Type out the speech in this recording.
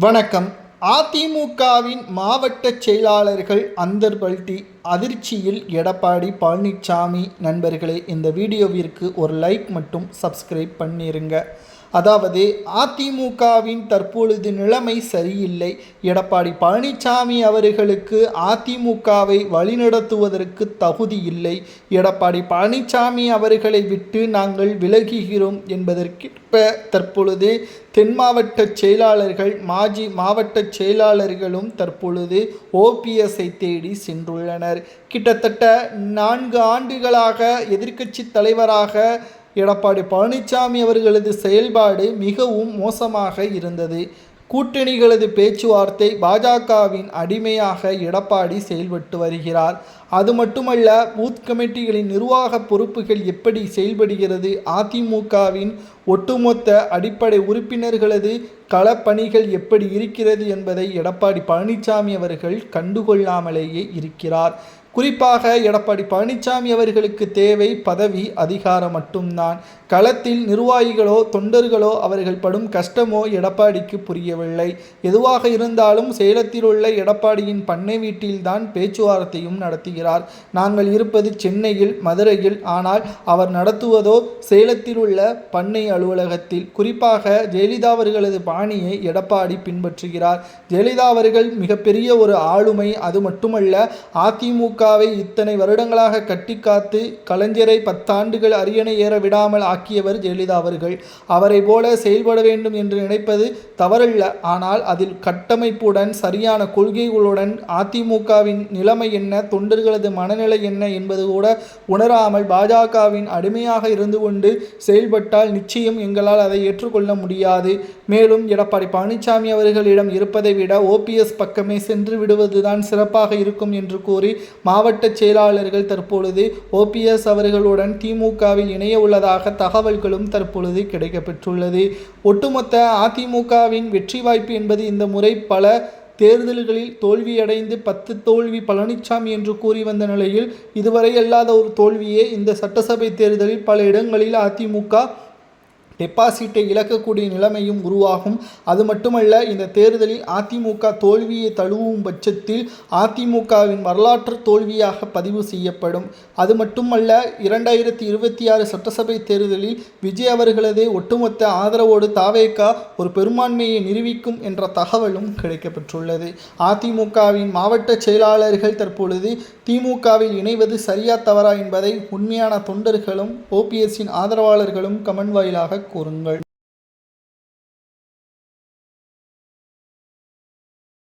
வணக்கம். அதிமுகவின் மாவட்ட செயலாளர்கள் அந்தர்பல்டி அதிர்ச்சியில் எடப்பாடி பழனிசாமி. நண்பர்களே, இந்த வீடியோவிற்கு ஒரு லைக் மற்றும் சப்ஸ்கிரைப் பண்ணிருங்க. அதாவது, அதிமுகவின் தற்பொழுது நிலைமை சரியில்லை. எடப்பாடி பழனிசாமி அவர்களுக்கு அதிமுகவை வழிநடத்துவதற்கு தகுதி இல்லை. எடப்பாடி பழனிசாமி அவர்களை விட்டு நாங்கள் விலகுகிறோம் என்பதற்கேற்ப தற்பொழுது தென் மாவட்ட செயலாளர்கள், மாஜி மாவட்ட செயலாளர்களும் தற்பொழுது ஓபிஎஸ்ஐ தேடி சென்றுள்ளனர். கிட்டத்தட்ட 4 ஆண்டுகளாக எதிர்க்கட்சி தலைவராக எடப்பாடி பழனிசாமி அவர்களது செயல்பாடு மிகவும் மோசமாக இருந்தது. கூட்டணிகளது பேச்சுவார்த்தை பாஜகவின் அடிமையாக எடப்பாடி செயல்பட்டு வருகிறார். அது மட்டுமல்ல, பூத் கமிட்டிகளின் நிர்வாக பொறுப்புகள் எப்படி செயல்படுகிறது, அதிமுகவின் ஒட்டுமொத்த அடிப்படை உறுப்பினர்களது களப்பணிகள் எப்படி இருக்கிறது என்பதை எடப்பாடி பழனிசாமி அவர்கள் கண்டுகொள்ளாமலேயே இருக்கிறார். குறிப்பாக எடப்பாடி பழனிசாமி அவர்களுக்கு தேவை பதவி, அதிகாரம் மட்டும்தான். களத்தில் நிர்வாகிகளோ தொண்டர்களோ அவர்கள் படும் கஷ்டமோ எடப்பாடிக்கு புரியவில்லை. எதுவாக இருந்தாலும் சேலத்தில் உள்ள எடப்பாடியின் பண்ணை வீட்டில்தான் பேச்சுவார்த்தையும் நடத்துகிறார். நாங்கள் இருப்பது சென்னையில், மதுரையில். ஆனால் அவர் நடத்துவதோ சேலத்தில் உள்ள பண்ணை அலுவலகத்தில். குறிப்பாக ஜெயலலிதா அவர்களது பாணியை எடப்பாடி பின்பற்றுகிறார். ஜெயலலிதா அவர்கள் மிகப்பெரிய ஒரு ஆளுமை. அது மட்டுமல்ல, அதிமுகவை இத்தனை வருடங்களாக கட்டி காத்து கலைஞரை 10 ஆண்டுகள் அரியணை ஏற விடாமல் ஆக்கியவர் ஜெயலலிதா அவர்கள். அவரை போல செயல்பட வேண்டும் என்று நினைப்பது தவறல்ல. ஆனால் அதில் கட்டமைப்புடன், சரியான கொள்கைகளுடன் அதிமுகவின் நிலைமை என்ன, தொண்டர்களது மனநிலை என்ன என்பது கூட உணராமல் பாஜகவின் அடிமையாக இருந்து கொண்டு செயல்பட்டால் நிச்சயம் எங்களால் அதை ஏற்றுக்கொள்ள முடியாது. மேலும் எடப்பாடி பழனிசாமி அவர்களிடம் இருப்பதை விட ஓபிஎஸ் பக்கமே சென்று விடுவதுதான் சிறப்பாக இருக்கும் என்று கூறி மாவட்ட செயலாளர்கள் தற்பொழுது ஓபிஎஸ் அவர்களுடன் திமுகவில் இணைய உள்ளதாக தகவல்களும் தற்பொழுது கிடைக்கப்பெற்றுள்ளது. ஒட்டுமொத்த அதிமுகவின் வெற்றி வாய்ப்பு என்பது இந்த முறை பல தேர்தல்களில் தோல்வியடைந்து 10 தோல்வி பழனிசாமி என்று கூறி வந்த நிலையில் இதுவரை அல்லாத ஒரு தோல்வியே இந்த சட்டசபை தேர்தலில் பல இடங்களில் அதிமுக டெபாசிட்டை இழக்கக்கூடிய நிலைமையும் உருவாகும். அது மட்டுமல்ல, இந்த தேர்தலில் அதிமுக தோல்வியை தழுவும் பட்சத்தில் அதிமுகவின் வரலாற்று தோல்வியாக பதிவு செய்யப்படும். அது மட்டுமல்ல, 2026 சட்டசபை தேர்தலில் விஜய் அவர்களது ஒட்டுமொத்த ஆதரவோடு தாவேகா ஒரு பெரும்பான்மையை நிரூபிக்கும் என்ற தகவலும் கிடைக்கப்பெற்றுள்ளது. அதிமுகவின் மாவட்ட செயலாளர்கள் தற்பொழுது திமுகவில் இணைவது சரியா தவறா என்பதை உண்மையான தொண்டர்களும் ஓபிஎஸ்ஸின் ஆதரவாளர்களும் கமெண்ட் வாயிலாக கூறுங்கள்.